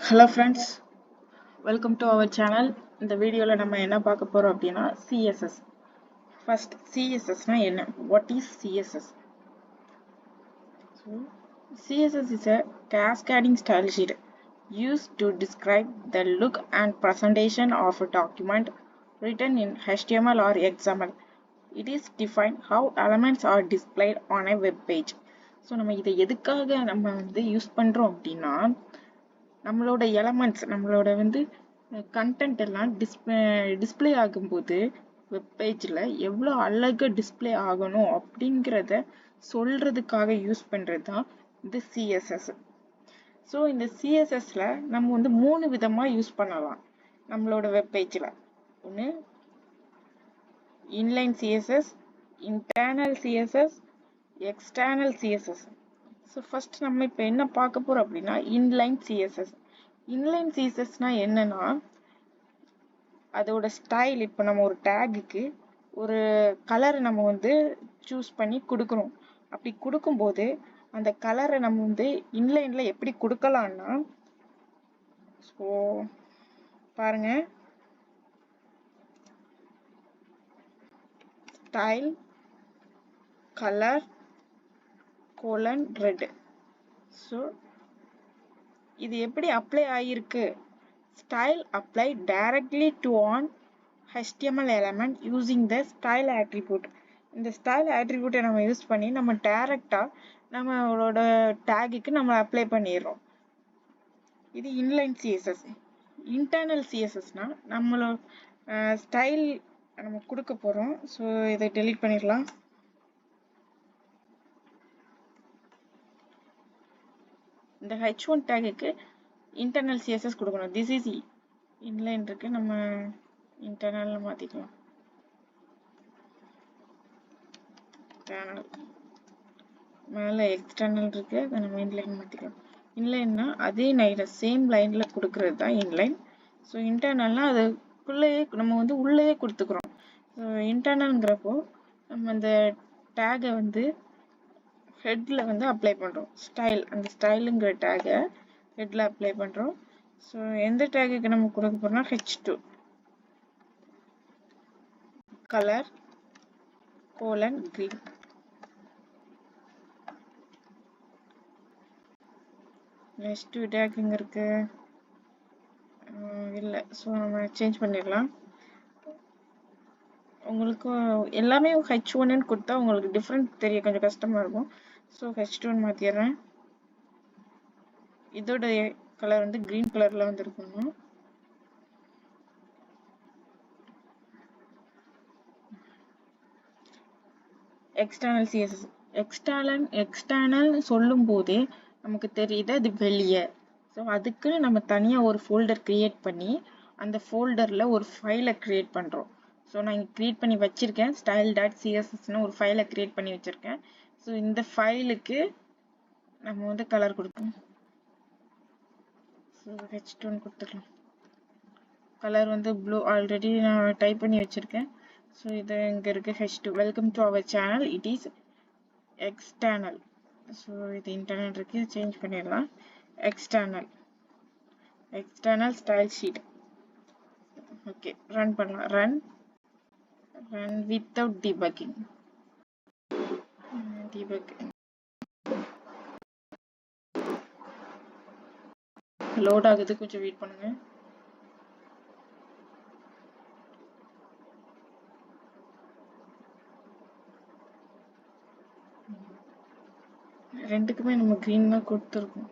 Hello friends, welcome to our channel. இந்த வீடியோல நம்ம என்ன பார்க்க போறோம் அப்படின்னா CSS. First CSS னா என்ன? What is CSS? So CSS is a cascading style sheet used to describe the look and presentation of a document written in HTML or XML. It is defined how elements are displayed on a web page. So நம்ம இதை எதுக்காக நம்ம use பண்றோம் அப்படின்னா நம்மளோட elements நம்மளோட content எல்லாம் display ஆகும்போது வெப் பேஜில் எவ்வளோ அழகாக டிஸ்பிளே ஆகணும் அப்படிங்கிறத சொல்றதுக்காக யூஸ் பண்ணுறது தான் இந்த சிஎஸ்எஸ். ஸோ இந்த சிஎஸ்எஸ்ல நம்ம 3 விதமாக யூஸ் பண்ணலாம் நம்மளோட வெப் பேஜில். ஒன்று inline CSS, internal CSS, external CSS. So first நம்ம இப்போ என்ன பார்க்க போறோம் அப்படின்னா இன்லைன் சிஎஸ்எஸ். இன்லைன் சிஎஸ்எஸ்னா என்னன்னா அதோட ஸ்டைல். இப்போ நம்ம ஒரு டேகுக்கு ஒரு கலரை நம்ம சூஸ் பண்ணி கொடுக்குறோம். அப்படி கொடுக்கும்போது அந்த கலரை நம்ம இன்லைன்ல எப்படி கொடுக்கலாம்னா, ஸோ பாருங்க, style colour colon red. So இது எப்படி அப்ளை ஆகிருக்கு? Style apply directly to on HTML element using the style attribute. இந்த ஸ்டைல் ஆட்ரிபியூட்டை நம்ம யூஸ் பண்ணி நம்ம டைரக்டாக நம்மளோட டேகுக்கு நம்ம அப்ளை பண்ணிடுறோம். இது இன்லைன் சிஎஸ்எஸ். இன்டர்னல் சிஎஸ்எஸ்னா நம்மளோட ஸ்டைல் நம்ம கொடுக்க போகிறோம். ஸோ இதை டெலீட் பண்ணிடலாம். இந்த H1 டேகுக்கு இன்டர்னல் சிஎஸ்எஸ் கொடுக்கணும். திஸ் இஸ் இன்லைன் இருக்கு, நம்ம இன்டர்னல் மாத்திக்கலாம். மேல எக்ஸ்டர்னல் இருக்கு, அதை நம்ம இன்லைன் மாத்திக்கலாம். இன்லைன்னா அதே சேம் லைன்ல கொடுக்கறது தான் இன்லைன். ஸோ இன்டர்னல்னா அதுக்குள்ளேயே நம்ம உள்ளேயே கொடுத்துக்கிறோம். ஸோ இன்டர்னல்ங்கிறப்போ நம்ம அந்த டேகை ஹெட்ல அப்ளை பண்றோம். ஸ்டைல், அந்த ஸ்டைலுங்கிற டேகை ஹெட்ல அப்ளை பண்றோம். ஸோ எந்த டேகுக்கு நம்ம கொடுக்க போறோம்னா H2 colour colon green. H2 take இங்க இருக்கு இல்லை, ஸோ நம்ம சேஞ்ச் பண்ணிடலாம். உங்களுக்கு எல்லாமே H1 கொடுத்தா உங்களுக்கு டிஃப்ரெண்ட் தெரிய கொஞ்சம் கஷ்டமா இருக்கும். So H2 மாத்திடுறேன். இதோட கலர் கிரீன் கலர்ல இருக்கணும். External CSS. எக்ஸ்டர்னல் சொல்லும் போதே நமக்கு தெரியுது அது வெளியே. ஸோ அதுக்கு நம்ம தனியா ஒரு ஃபோல்டர் கிரியேட் பண்ணி அந்த ஃபோல்டர்ல ஒரு ஃபைலை கிரியேட் பண்றோம். ஸோ நான் இங்கே கிரியேட் பண்ணி வச்சிருக்கேன், style.cssன்னு ஒரு ஃபைலை கிரியேட் பண்ணி வச்சிருக்கேன். ஸோ இந்த ஃபைலுக்கு நம்ம கலர் கொடுக்கணும். ஸோ H2 கொடுத்துடலாம். கலர் ப்ளூ ஆல்ரெடி நான் டைப் பண்ணி வச்சிருக்கேன். ஸோ இது இங்கே இருக்கு H2. Welcome to our channel. It is external. So இது இன்டர்னல் இருக்கு, சேஞ்ச் பண்ணிடலாம். External style sheet. Okay, run பண்ணலாம். Run without debugging. லோட் ஆகுது, கொஞ்சம் வெயிட் பண்ணுங்க. ரெண்டுக்குமே நம்ம கிரீன் தான் கொடுத்துருக்கோம்.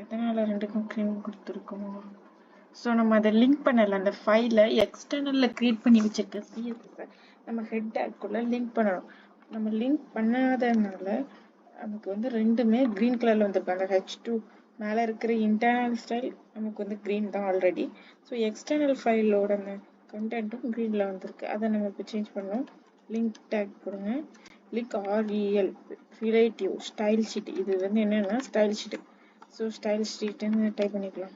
எதனால ரெண்டுக்கும் கிரீன் கொடுத்துருக்கோம்? ஸோ நம்ம அதை லிங்க் பண்ணல. அந்த ஃபைலை எக்ஸ்டர்னல்ல கிரியேட் பண்ணி வச்சிருக்க சிஎஸ்எஸ் நம்ம ஹெட் டேக்குள்ள லிங்க் பண்ணணும். நம்ம லிங்க் பண்ணாதனால நமக்கு ரெண்டுமே கிரீன் கலர்ல வந்திருக்கு. அந்த H2 மேல இருக்கிற இன்டர்னல் ஸ்டைல் நமக்கு கிரீன் தான் ஆல்ரெடி. ஸோ எக்ஸ்டர்னல் ஃபைலோட அந்த கண்டென்ட்டும் கிரீன்ல வந்திருக்கு. அதை நம்ம இப்போ சேஞ்ச் பண்ணோம். லிங்க் டேக் கொடுங்க. Link REL relative style sheet. இது என்னன்னா ஸ்டைல் ஷீட். ஸோ ஸ்டைல் ஷீட்னு டைப் பண்ணிக்கலாம்.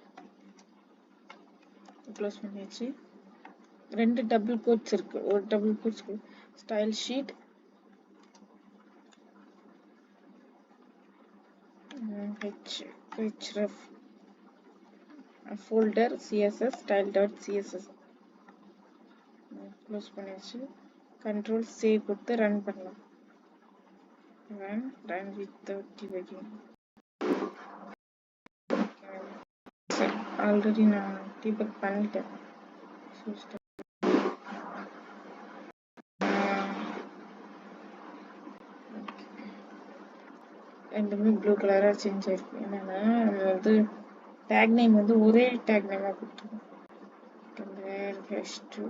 க்ளோஸ் பண்ணியாச்சு. ரெண்டு டபுள் கோட்ஸ் இருக்கு. ஒரு double quotes style sheet href folder css style.css close பண்ணியாச்சு. கண்ட்ரோல் சேவ் கொடுத்து ரன் பண்ணலாம். run without debugging. ஆல்ரெடி நான் டீபக் பண்ணிட்டேன். ரெண்டுமே ப்ளூ கலரா சேஞ்ச் ஆயிருக்கு. என்னன்னா நம்ம வந்து டேக் நேம் வந்து ஒரே டேக் நேமா கொடுத்துருக்கோம். h2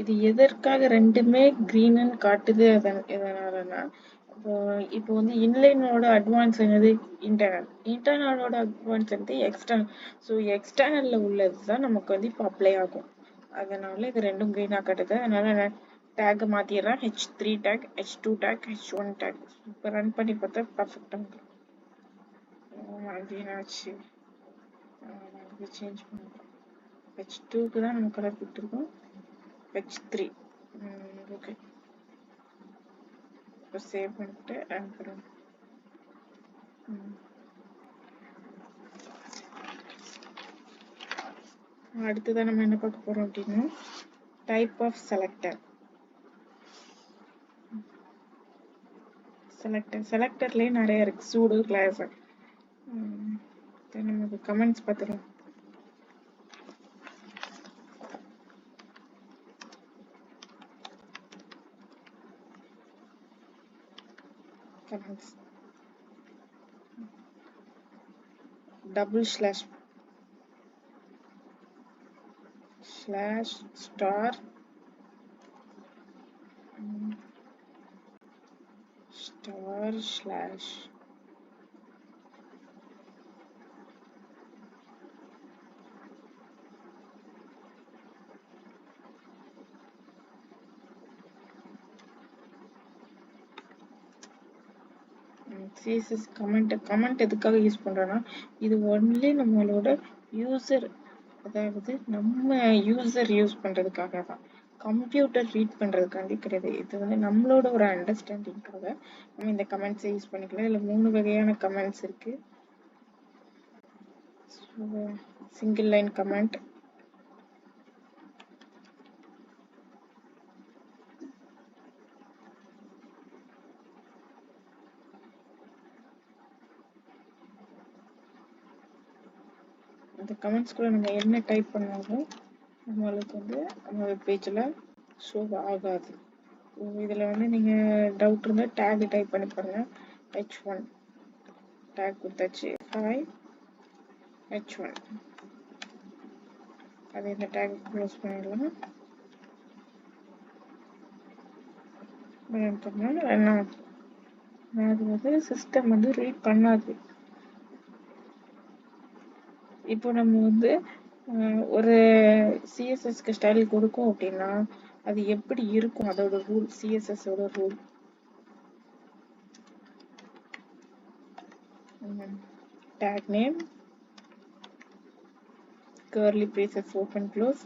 இது எதற்காக ரெண்டுமே கிரீன்னு காட்டுது? எதனாலனா இப்போ வந்து இன்லைனோட அட்வான்ஸ் என்னது இன்டர்னலோட அட்வான்ஸ் வந்து எக்ஸ்டர்னல். ஸோ எக்ஸ்டர்னல்ல உள்ளதுதான் நமக்கு வந்து இப்போ அப்ளை ஆகும். அதனால இது ரெண்டும் கிரீனா காட்டுது. அதனால டேக் மாத்திடுறேன். h3 tag, h2 tag, h1 tag. இப்போ ரன் பண்ணி பார்த்தா பர்ஃபெக்டா இருக்கும். அப்படின்னாச்சு சேஞ்ச் பண்ணுறோம். h2க்கு தான் நம்ம கலர் கொடுத்துருக்கோம். h3 okay. இப்போ சேவ் பண்ணிட்டு ரன் பண்ணுவோம். அடுத்ததான் நம்ம என்ன பார்க்க போறோம் அப்படின்னா டைப் ஆஃப் செலக்டர். செலக்டர்லயே நிறைய இருக்கு. Pseudo class. நம்ம கமெண்ட்ஸ் பார்த்துக்கலாம். Comments double slash star slash CSS comment எதுக்காக யூஸ் பண்றோம்னா இது ஒன்லி நம்மளோட யூசர், அதாவது நம்ம யூசர் யூஸ் பண்றதுக்காக தான். கம்ப்யூட்டர் ரீட் பண்றதுக்காண்டி கிடையாது. இது வந்து நம்மளோட ஒரு அண்டர்ஸ்டாண்டிங்காக நம்ம இந்த கமெண்ட்ஸை யூஸ் பண்ணிக்கலாம். இதுல 3 வகையான கமெண்ட்ஸ் இருக்கு. சிங்கிள் லைன் கமெண்ட், இந்த கமெண்ட்ஸ் கூட நம்ம என்ன டைப் பண்ணாலும் நம்மளுக்கு வந்து நம்ம வெப் பேஜ்ல ஷோ ஆகாது. இதுல வந்து நீங்க டவுட் இருந்தா டேக் டைப் பண்ணி பாருங்க. h1 டேக் கொடுத்தாச்சு. Hi h1. அது இந்த டேக் க்ளோஸ் பண்ணிடலாம். அது வந்து சிஸ்டம் வந்து ரீட் பண்ணாது. இப்போ நம்ம வந்து ஒரு சிஎஸ்எஸ்க்கு ஸ்டைல் கொடுக்கும் அப்படின்னா அது எப்படி இருக்கும், அதோட ரூல், சிஎஸ்எஸ் ஓட rule. tag name, curly braces open close,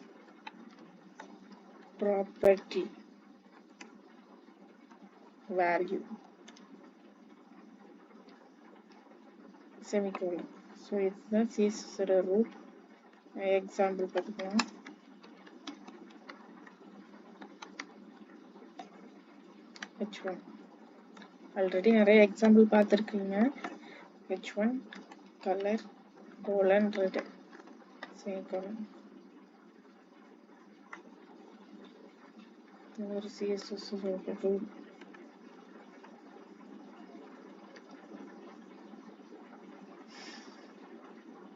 property value, semicolon. So it's the CSS rule. Example பார்த்துக்கலாம். h1 ஆல்ரெடி நிறைய எக்ஸாம்பிள் பார்த்துருக்கீங்க. h1 color colon red semicolon. ஒரு CSS ரூல்.